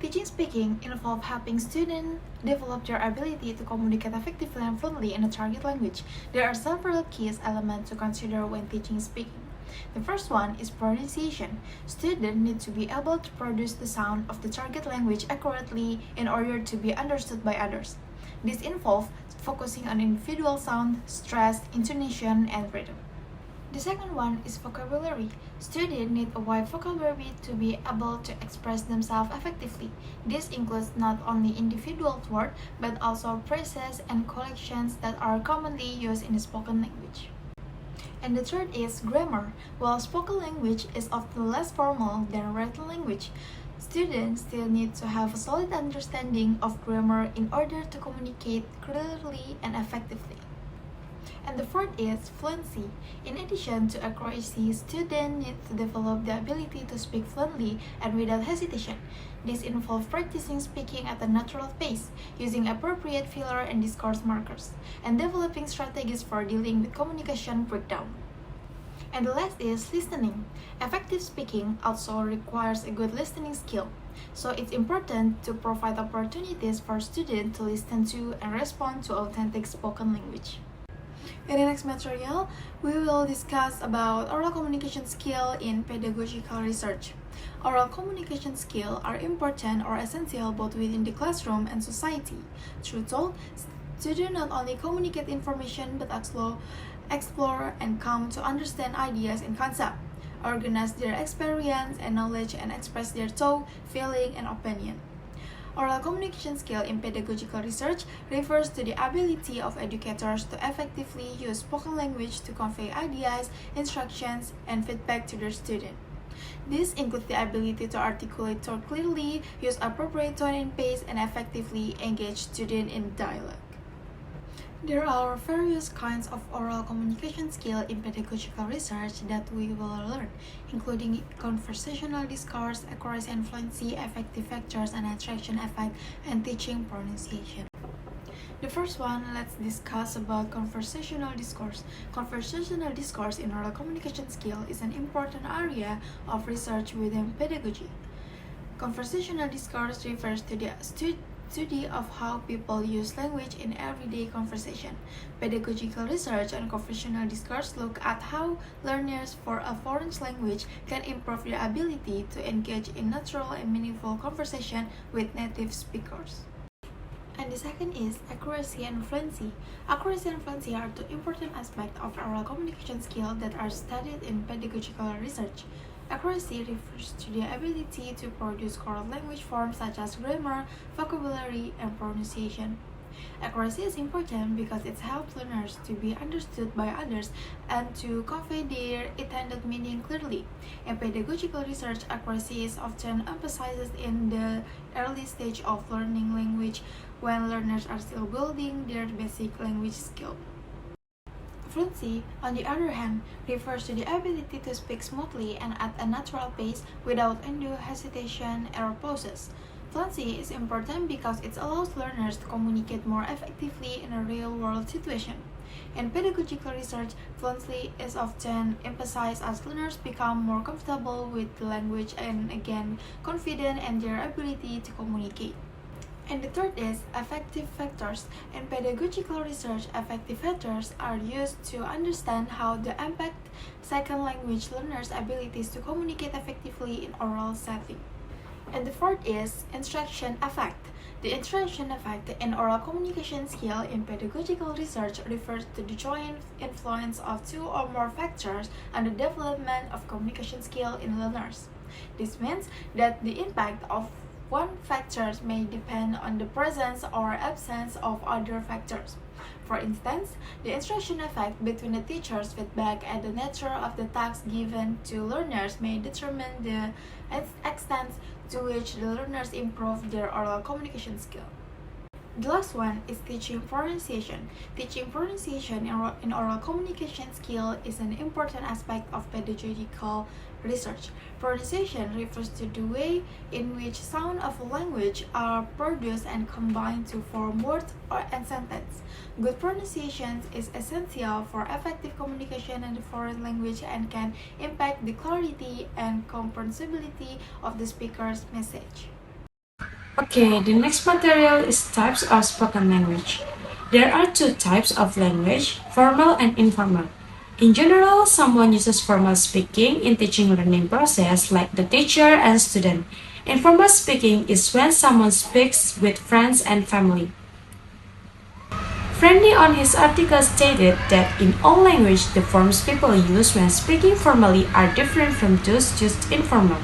Teaching speaking involves helping students develop their ability to communicate effectively and fluently in a target language. There are several key elements to consider when teaching speaking. The first one is pronunciation. Students need to be able to produce the sound of the target language accurately in order to be understood by others. This involves focusing on individual sound, stress, intonation, and rhythm. The second one is vocabulary. Students need a wide vocabulary to be able to express themselves effectively. This includes not only individual words, but also phrases and collections that are commonly used in the spoken language. And the third is grammar. While spoken language is often less formal than written language, students still need to have a solid understanding of grammar in order to communicate clearly and effectively. And the fourth is fluency. In addition to accuracy, students need to develop the ability to speak fluently and without hesitation. This involves practicing speaking at a natural pace, using appropriate filler and discourse markers, and developing strategies for dealing with communication breakdown. And the last is listening. Effective speaking also requires a good listening skill. So it's important to provide opportunities for students to listen to and respond to authentic spoken language. In the next material, we will discuss about oral communication skill in pedagogical research. Oral communication skills are important or essential both within the classroom and society. Through talk, students not only communicate information but also explore and come to understand ideas and concepts, organize their experience and knowledge, and express their thought, feeling, and opinion. Oral communication skill in pedagogical research refers to the ability of educators to effectively use spoken language to convey ideas, instructions, and feedback to their students. This includes the ability to articulate thought clearly, use appropriate tone and pace, and effectively engage students in dialogue. There are various kinds of oral communication skill in pedagogical research that we will learn, including conversational discourse, accuracy and fluency, effective factors and attraction effect, and teaching pronunciation. The first one, let's discuss about conversational discourse. Conversational discourse in oral communication skill is an important area of research within pedagogy. Conversational discourse refers to the study of how people use language in everyday conversation. Pedagogical research and conversational discourse look at how learners for a foreign language can improve their ability to engage in natural and meaningful conversation with native speakers. And the second is accuracy and fluency. Accuracy and fluency are two important aspects of oral communication skills that are studied in pedagogical research. Accuracy refers to the ability to produce correct language forms such as grammar, vocabulary, and pronunciation. Accuracy is important because it helps learners to be understood by others and to convey their intended meaning clearly. In pedagogical research, accuracy is often emphasized in the early stage of learning language when learners are still building their basic language skill. Fluency, on the other hand, refers to the ability to speak smoothly and at a natural pace without undue hesitation or pauses. Fluency is important because it allows learners to communicate more effectively in a real-world situation. In pedagogical research, fluency is often emphasized as learners become more comfortable with the language and again confident in their ability to communicate. And the third is effective factors. In pedagogical research, effective factors are used to understand how they impact second language learners' abilities to communicate effectively in oral setting. And the fourth is instruction effect. The instruction effect in oral communication skill in pedagogical research refers to the joint influence of two or more factors on the development of communication skill in learners. This means that the impact of one factor may depend on the presence or absence of other factors. For instance, the instruction effect between the teacher's feedback and the nature of the task given to learners may determine the extent to which the learners improve their oral communication skill. The last one is teaching pronunciation. Teaching pronunciation in oral communication skill is an important aspect of pedagogical research. Pronunciation refers to the way in which sound of a language are produced and combined to form words and sentences. Good pronunciation is essential for effective communication in the foreign language and can impact the clarity and comprehensibility of the speaker's message. Okay, the next material is types of spoken language. There are two types of language, formal and informal. In general, someone uses formal speaking in teaching learning process like the teacher and student. Informal speaking is when someone speaks with friends and family. Friendly on his article stated that in all languages, the forms people use when speaking formally are different from those used informal.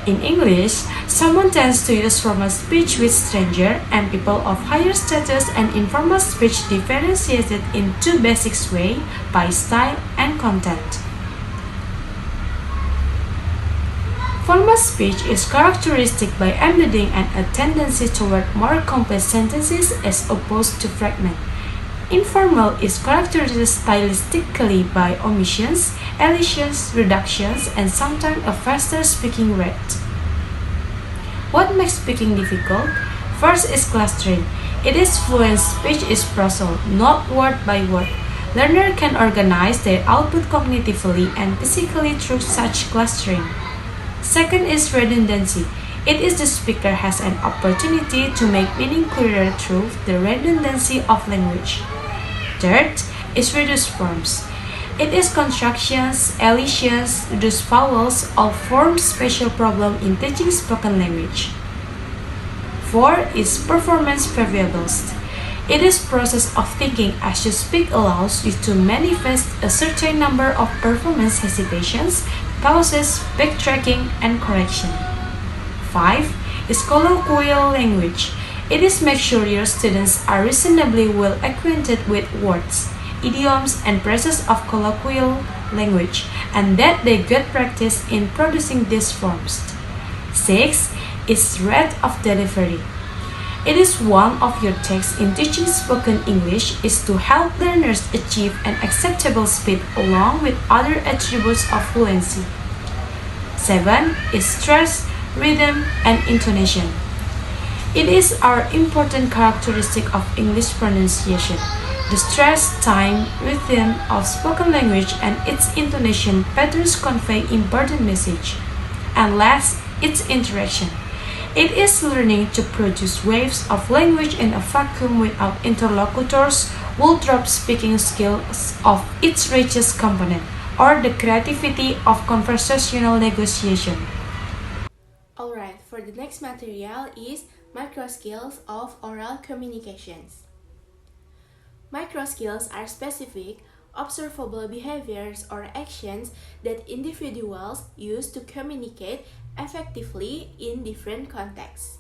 In English, someone tends to use formal speech with strangers and people of higher status, and informal speech differentiated in two basic ways by style and content. Formal speech is characteristic by embedding and a tendency toward more complex sentences as opposed to fragment. Informal is characterized stylistically by omissions, elisions, reductions, and sometimes a faster speaking rate. What makes speaking difficult? First is clustering. It is fluent speech is prosal, not word by word. Learner can organize their output cognitively and physically through such clustering. Second is redundancy. It is the speaker has an opportunity to make meaning clearer through the redundancy of language. Third is reduced forms. It is constructions, elisions, reduced vowels, all form spatial problem in teaching spoken language. Fourth is performance variables. It is process of thinking as you speak allows you to manifest a certain number of performance hesitations, pauses, backtracking, and correction. 5 is colloquial language. It is make sure your students are reasonably well acquainted with words, idioms, and phrases of colloquial language, and that they get practice in producing these forms. 6 is rate of delivery. It is one of your tasks in teaching spoken English is to help learners achieve an acceptable speed along with other attributes of fluency. 7 is stress, rhythm, and intonation. It is our important characteristic of English pronunciation. The stress, time, rhythm of spoken language and its intonation patterns convey important message. And last, its interaction. It is learning to produce waves of language in a vacuum without interlocutors will drop speaking skills of its richest component, or the creativity of conversational negotiation. Alright, for the next material is micro skills of oral communications. Micro skills are specific, observable behaviors or actions that individuals use to communicate effectively in different contexts.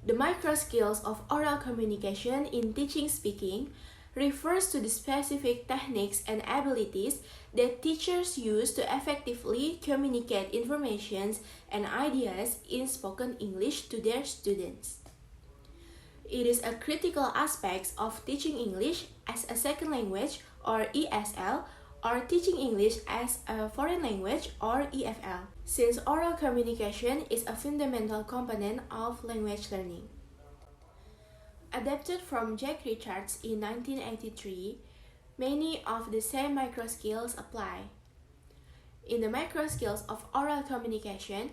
The micro skills of oral communication in teaching speaking refers to the specific techniques and abilities that teachers use to effectively communicate information and ideas in spoken English to their students. It is a critical aspect of teaching English as a second language or ESL or teaching English as a foreign language or EFL, since oral communication is a fundamental component of language learning. Adapted from Jack Richards in 1983, many of the same micro skills apply. In the micro skills of oral communication,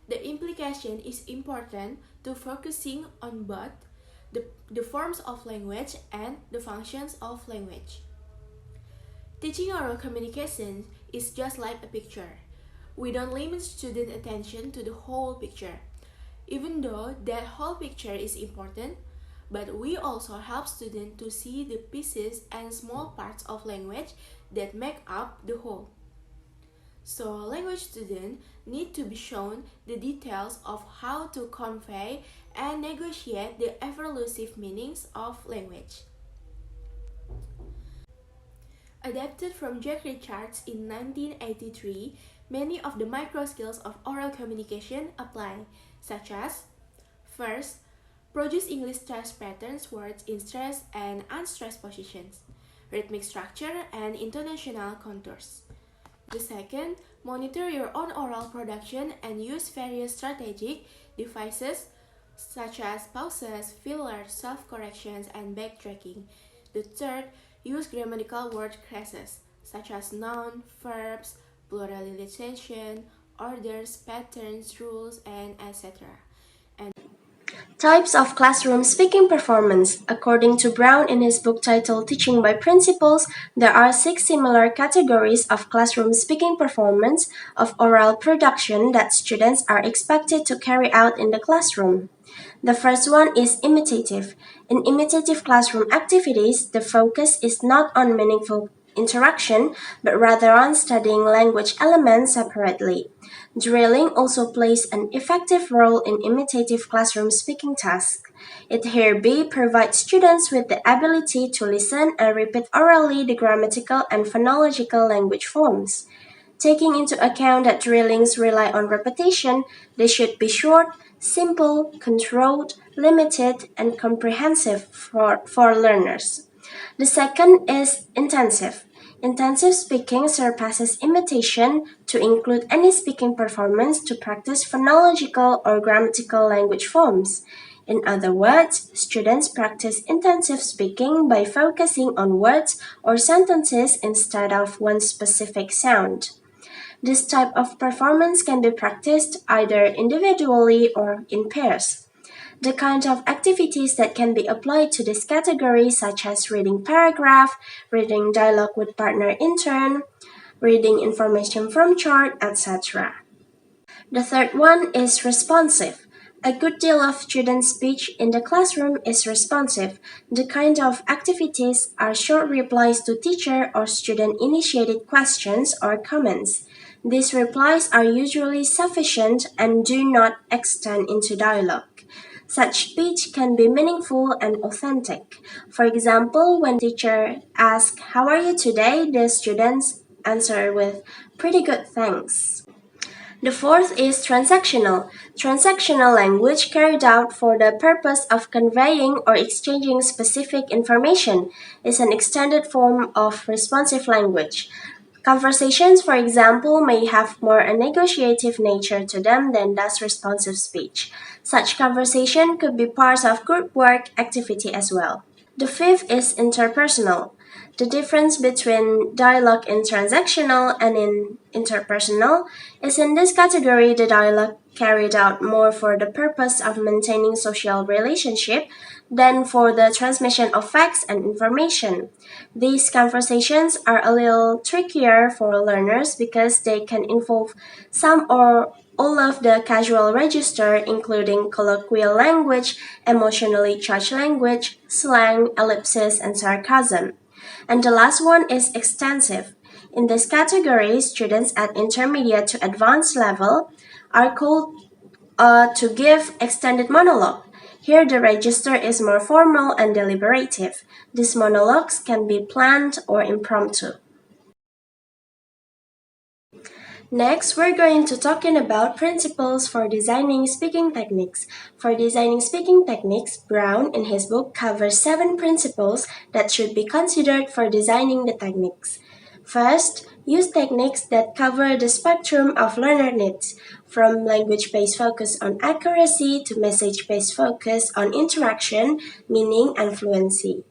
the implication is important to focusing on both the forms of language and the functions of language. Teaching oral communication is just like a picture. We don't limit student attention to the whole picture, even though that whole picture is important, but we also help students to see the pieces and small parts of language that make up the whole. So language students need to be shown the details of how to convey and negotiate the evolutive meanings of language. Adapted from Jack Richards in 1983, many of the micro skills of oral communication apply, such as: first, produce English stress patterns, words in stress and unstressed positions, rhythmic structure, and intonational contours. The second, monitor your own oral production and use various strategic devices such as pauses, fillers, self-corrections, and backtracking. The third, use grammatical word classes such as noun, verbs, pluralization, orders, patterns, rules, and etc. And Types of classroom speaking performance. According to Brown in his book titled Teaching by Principles, there are 6 similar categories of classroom speaking performance of oral production that students are expected to carry out in the classroom. The first one is imitative. In imitative classroom activities, the focus is not on meaningful interaction, but rather on studying language elements separately. Drilling also plays an effective role in imitative classroom speaking tasks. It hereby provides students with the ability to listen and repeat orally the grammatical and phonological language forms. Taking into account that drillings rely on repetition, they should be short, simple, controlled, limited, and comprehensive for learners. The second is intensive. Intensive speaking surpasses imitation to include any speaking performance to practice phonological or grammatical language forms. In other words, students practice intensive speaking by focusing on words or sentences instead of one specific sound. This type of performance can be practiced either individually or in pairs. The kind of activities that can be applied to this category, such as reading paragraph, reading dialogue with partner in turn, reading information from chart, etc. The third one is responsive. A good deal of student speech in the classroom is responsive. The kind of activities are short replies to teacher or student-initiated questions or comments. These replies are usually sufficient and do not extend into dialogue. Such speech can be meaningful and authentic. For example, when teacher asks, "How are you today?" the students answer with, "Pretty good, thanks." The fourth is transactional. Transactional language carried out for the purpose of conveying or exchanging specific information is an extended form of responsive language. Conversations, for example, may have more a negotiative nature to them than does responsive speech. Such conversation could be part of group work activity as well. The fifth is interpersonal. The difference between dialogue in transactional and in interpersonal is in this category the dialogue carried out more for the purpose of maintaining social relationship than for the transmission of facts and information. These conversations are a little trickier for learners because they can involve some or all of the casual register, including colloquial language, emotionally charged language, slang, ellipsis, and sarcasm. And the last one is extensive. In this category, students at intermediate to advanced level are called to give extended monologue. Here the register is more formal and deliberative. These monologues can be planned or impromptu. Next, we're going to talking about principles for designing speaking techniques. For designing speaking techniques, Brown in his book covers 7 principles that should be considered for designing the techniques. First, use techniques that cover the spectrum of learner needs, from language-based focus on accuracy to message-based focus on interaction, meaning, and fluency.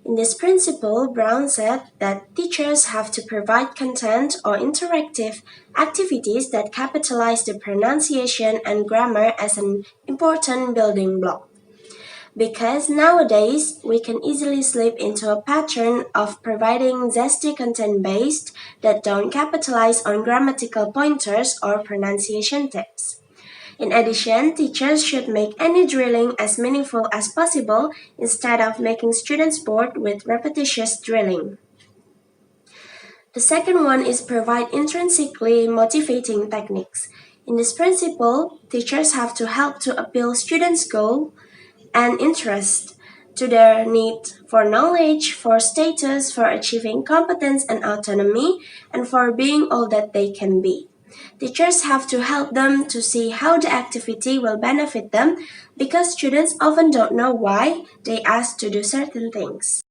In this principle, Brown said that teachers have to provide content or interactive activities that capitalize the pronunciation and grammar as an important building block. Because nowadays, we can easily slip into a pattern of providing zesty content based that don't capitalize on grammatical pointers or pronunciation tips. In addition, teachers should make any drilling as meaningful as possible instead of making students bored with repetitious drilling. The second one is provide intrinsically motivating techniques. In this principle, teachers have to help to appeal students' goal and interest to their need for knowledge, for status, for achieving competence and autonomy, and for being all that they can be. Teachers have to help them to see how the activity will benefit them because students often don't know why they ask to do certain things.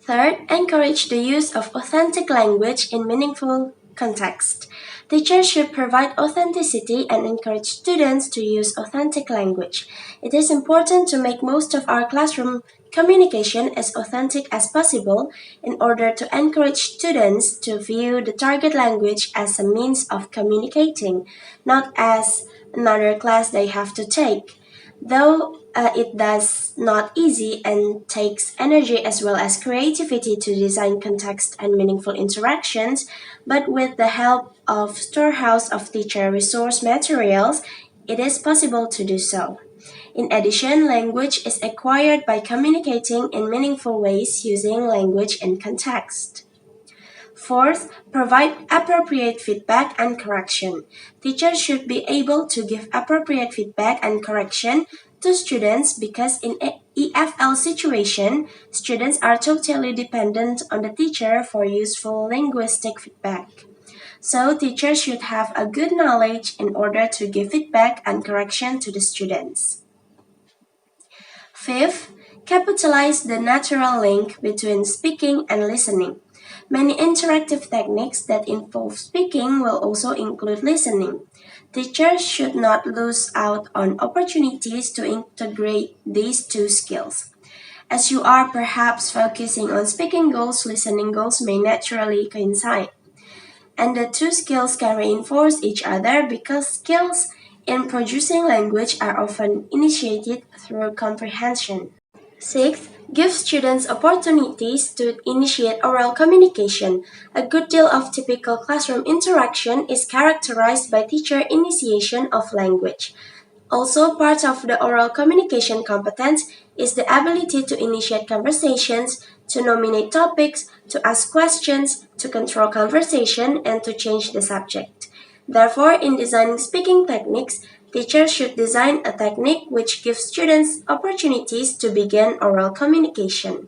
Third, encourage the use of authentic language in meaningful context. Teachers should provide authenticity and encourage students to use authentic language. It is important to make most of our classroom communication as authentic as possible in order to encourage students to view the target language as a means of communicating, not as another class they have to take. Though It does not easy and takes energy as well as creativity to design context and meaningful interactions, but with the help of storehouse of teacher resource materials, it is possible to do so. In addition, language is acquired by communicating in meaningful ways using language in context. Fourth, provide appropriate feedback and correction. Teachers should be able to give appropriate feedback and correction to students because in EFL situation, students are totally dependent on the teacher for useful linguistic feedback. So teachers should have a good knowledge in order to give feedback and correction to the students. Fifth, capitalize the natural link between speaking and listening. Many interactive techniques that involve speaking will also include listening. Teachers should not lose out on opportunities to integrate these two skills. As you are perhaps focusing on speaking goals, listening goals may naturally coincide. And the two skills can reinforce each other because skills in producing language are often initiated through comprehension. Sixth, give students opportunities to initiate oral communication. A good deal of typical classroom interaction is characterized by teacher initiation of language. Also, part of the oral communication competence is the ability to initiate conversations, to nominate topics, to ask questions, to control conversation, and to change the subject. Therefore, in designing speaking techniques, teachers should design a technique which gives students opportunities to begin oral communication.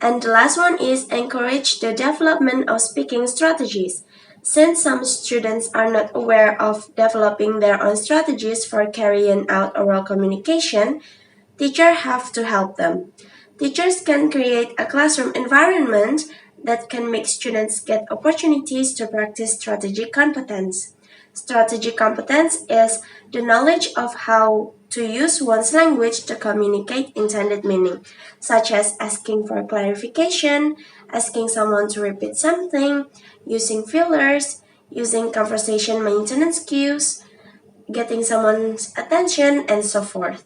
And the last one is encourage the development of speaking strategies. Since some students are not aware of developing their own strategies for carrying out oral communication, teachers have to help them. Teachers can create a classroom environment that can make students get opportunities to practice strategic competence. Strategic competence is the knowledge of how to use one's language to communicate intended meaning, such as asking for clarification, asking someone to repeat something, using fillers, using conversation maintenance cues, getting someone's attention, and so forth.